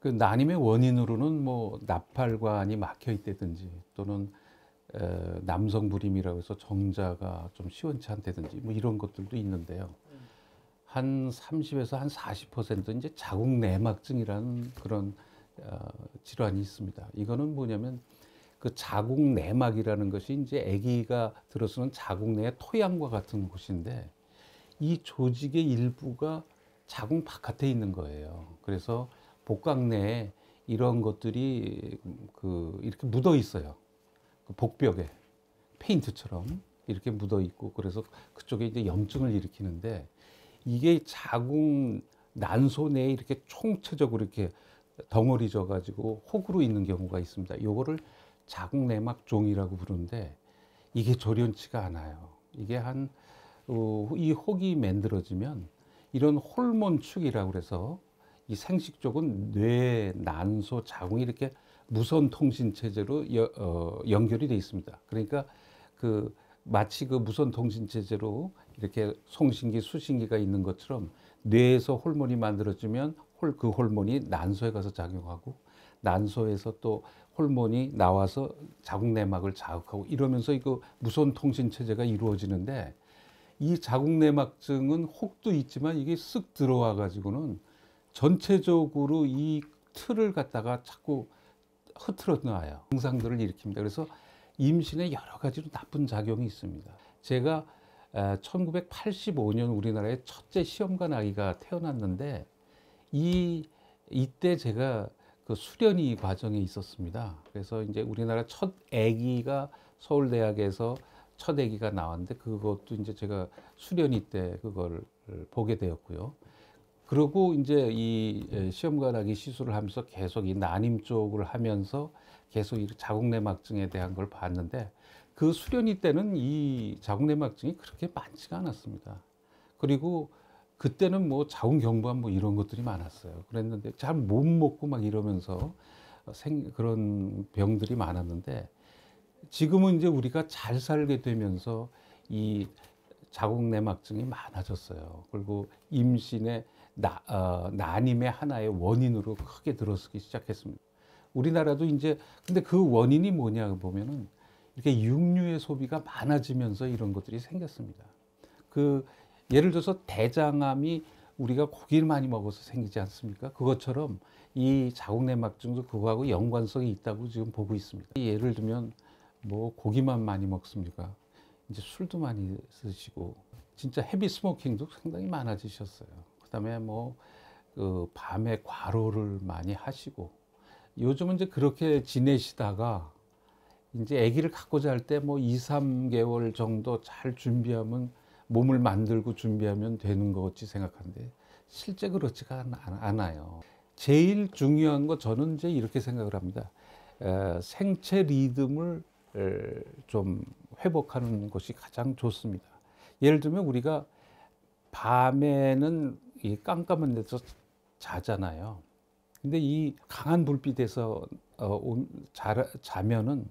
그 난임의 원인으로는 뭐 나팔관이 막혀 있다든지 또는 남성 불임이라고 해서 정자가 좀 시원치 않다든지 뭐 이런 것들도 있는데요. 한 30에서 한 40% 이제 자궁 내막증이라는 그런 질환이 있습니다. 이거는 뭐냐면 그 자궁 내막이라는 것이 이제 아기가 들어서는 자궁 내의 토양과 같은 곳인데 이 조직의 일부가 자궁 바깥에 있는 거예요. 그래서 복강 내에 이런 것들이 이렇게 묻어 있어요. 그 복벽에 페인트처럼 이렇게 묻어 있고, 그래서 그쪽에 이제 염증을 일으키는데 이게 자궁 난소 내에 이렇게 총체적으로 이렇게 덩어리 져 가지고 혹으로 있는 경우가 있습니다. 요거를 자궁 내막종이라고 부르는데 이게 조련치가 않아요. 이게 이 혹이 만들어지면 이런 호르몬축이라고 그래서 이 생식 쪽은 뇌, 난소, 자궁이 이렇게 무선 통신 체제로 연결이 되어 있습니다. 그러니까 마치 그 무선 통신 체제로 이렇게 송신기, 수신기가 있는 것처럼 뇌에서 호르몬이 만들어지면 그 호르몬이 난소에 가서 작용하고, 난소에서 또 호르몬이 나와서 자궁 내막을 자극하고 이러면서 이거 무선 통신 체제가 이루어지는데, 이 자궁 내막증은 혹도 있지만 이게 쓱 들어와 가지고는 전체적으로 이 틀을 갖다가 자꾸 흐트러 놔요. 증상들을 일으킵니다. 그래서 임신에 여러 가지로 나쁜 작용이 있습니다. 제가 1985년 우리나라의 첫째 시험관 아기가 태어났는데 이때 제가 그 수련이 과정에 있었습니다. 그래서 이제 우리나라 첫 아기가 서울대학에서 첫 아기가 나왔는데 그것도 이제 제가 수련이 때 그걸 보게 되었고요. 그리고 이제 이 시험관 아기 시술을 하면서 계속 이 난임 쪽을 하면서 계속 이 자궁내막증에 대한 걸 봤는데, 그 수련이 때는 이 자궁내막증이 그렇게 많지가 않았습니다. 그리고 그때는 뭐 자궁경부암 뭐 이런 것들이 많았어요. 그랬는데 잘 못 먹고 막 이러면서 그런 병들이 많았는데, 지금은 이제 우리가 잘 살게 되면서 이 자궁내막증이 많아졌어요. 그리고 임신의 난임의 하나의 원인으로 크게 들어서기 시작했습니다. 우리나라도 이제 근데 그 원인이 뭐냐 보면은 이렇게 육류의 소비가 많아지면서 이런 것들이 생겼습니다. 예를 들어서 대장암이 우리가 고기를 많이 먹어서 생기지 않습니까? 그것처럼 이 자궁내막증도 그거하고 연관성이 있다고 지금 보고 있습니다. 예를 들면 뭐 고기만 많이 먹습니까? 이제 술도 많이 드시고 진짜 헤비 스모킹도 상당히 많아지셨어요. 그다음에 밤에 과로를 많이 하시고, 요즘은 이제 그렇게 지내시다가 이제 아기를 갖고자 할 때 뭐 2, 3개월 정도 잘 준비하면, 몸을 만들고 준비하면 되는 것 같이 생각하는데 실제 그렇지가 않아요. 제일 중요한 거 저는 이제 이렇게 생각을 합니다. 생체 리듬을 좀 회복하는 것이 가장 좋습니다. 예를 들면 우리가 밤에는 이 깜깜한 데서 자잖아요. 근데 이 강한 불빛에서 자면은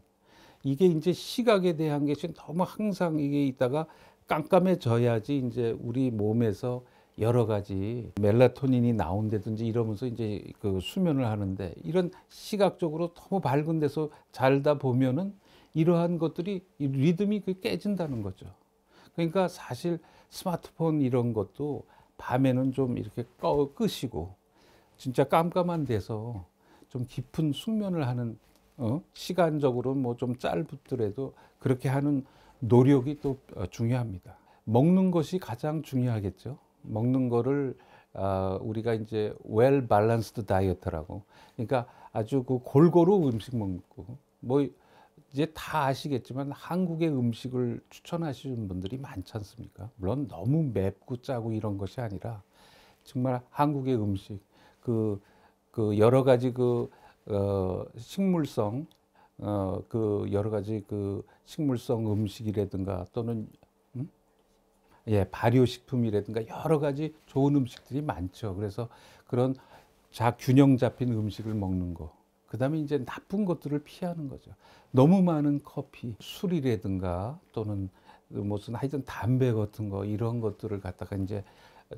이게 이제 시각에 대한 것이 너무 항상 이게 있다가 깜깜해져야지 이제 우리 몸에서 여러 가지 멜라토닌이 나온다든지 이러면서 이제 그 수면을 하는데, 이런 시각적으로 너무 밝은 데서 자다 보면은 이러한 것들이 이 리듬이 깨진다는 거죠. 그러니까 사실 스마트폰 이런 것도 밤에는 좀 이렇게 끄시고 진짜 깜깜한 데서 좀 깊은 숙면을 하는, 시간적으로 뭐 좀 짧더라도 그렇게 하는 노력이 또 중요합니다. 먹는 것이 가장 중요하겠죠. 먹는 거를 우리가 이제 well balanced diet라고, 그러니까 아주 그 골고루 음식 먹고, 뭐 이제 다 아시겠지만 한국의 음식을 추천하시는 분들이 많지 않습니까? 물론 너무 맵고 짜고 이런 것이 아니라 정말 한국의 음식, 여러 가지 식물성, 여러 가지 식물성 음식이라든가 또는 발효식품이라든가 여러 가지 좋은 음식들이 많죠. 그래서 그런 균형 잡힌 음식을 먹는 거. 그 다음에 이제 나쁜 것들을 피하는 거죠. 너무 많은 커피, 술이라든가 또는 무슨 하여튼 담배 같은 거, 이런 것들을 갖다가 이제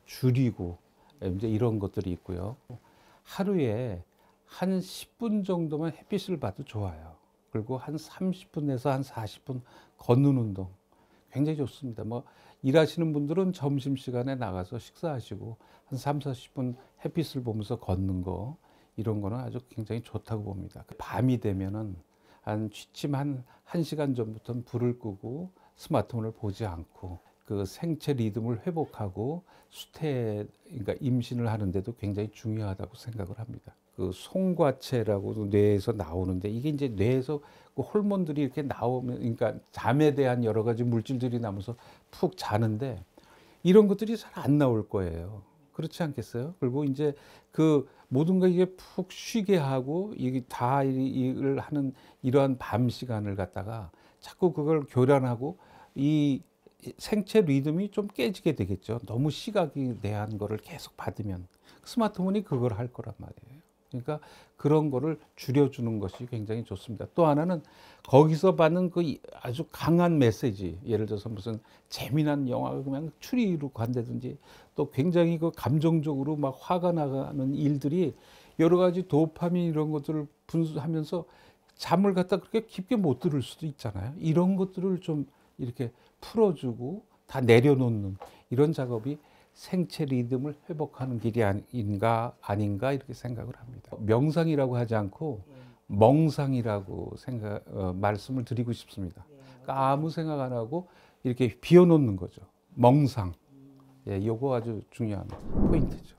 줄이고 이제 이런 것들이 있고요. 하루에 한 10분 정도만 햇빛을 봐도 좋아요. 그리고 한 30분에서 한 40분 걷는 운동 굉장히 좋습니다. 뭐 일하시는 분들은 점심시간에 나가서 식사하시고 한 3, 40분 햇빛을 보면서 걷는 거 이런 거는 아주 굉장히 좋다고 봅니다. 밤이 되면은 한 취침 한 1시간 전부터는 불을 끄고 스마트폰을 보지 않고 그 생체 리듬을 회복하고 그러니까 임신을 하는데도 굉장히 중요하다고 생각을 합니다. 그 송과체라고 뇌에서 나오는데 이게 이제 뇌에서 그 호르몬들이 이렇게 나오면 그러니까 잠에 대한 여러 가지 물질들이 나면서 푹 자는데 이런 것들이 잘 안 나올 거예요. 그렇지 않겠어요? 그리고 이제 그 모든 걸 이게 푹 쉬게 하고 이게 다 일을 하는 이러한 밤 시간을 갖다가 자꾸 그걸 교란하고 이 생체 리듬이 좀 깨지게 되겠죠. 너무 시각에 대한 거를 계속 받으면 스마트폰이 그걸 할 거란 말이에요. 그러니까 그런 거를 줄여주는 것이 굉장히 좋습니다. 또 하나는 거기서 받는 그 아주 강한 메시지, 예를 들어서 무슨 재미난 영화가 그냥 추리로 간다든지 또 굉장히 그 감정적으로 막 화가 나가는 일들이 여러 가지 도파민 이런 것들을 분수하면서 잠을 갖다 그렇게 깊게 못 들을 수도 있잖아요. 이런 것들을 좀 이렇게 풀어주고 다 내려놓는 이런 작업이 생체 리듬을 회복하는 길이 아닌가 이렇게 생각을 합니다. 명상이라고 하지 않고 멍상이라고 말씀을 드리고 싶습니다. 그러니까 아무 생각 안 하고 이렇게 비워놓는 거죠. 멍상. 예, 요거 아주 중요한 포인트죠.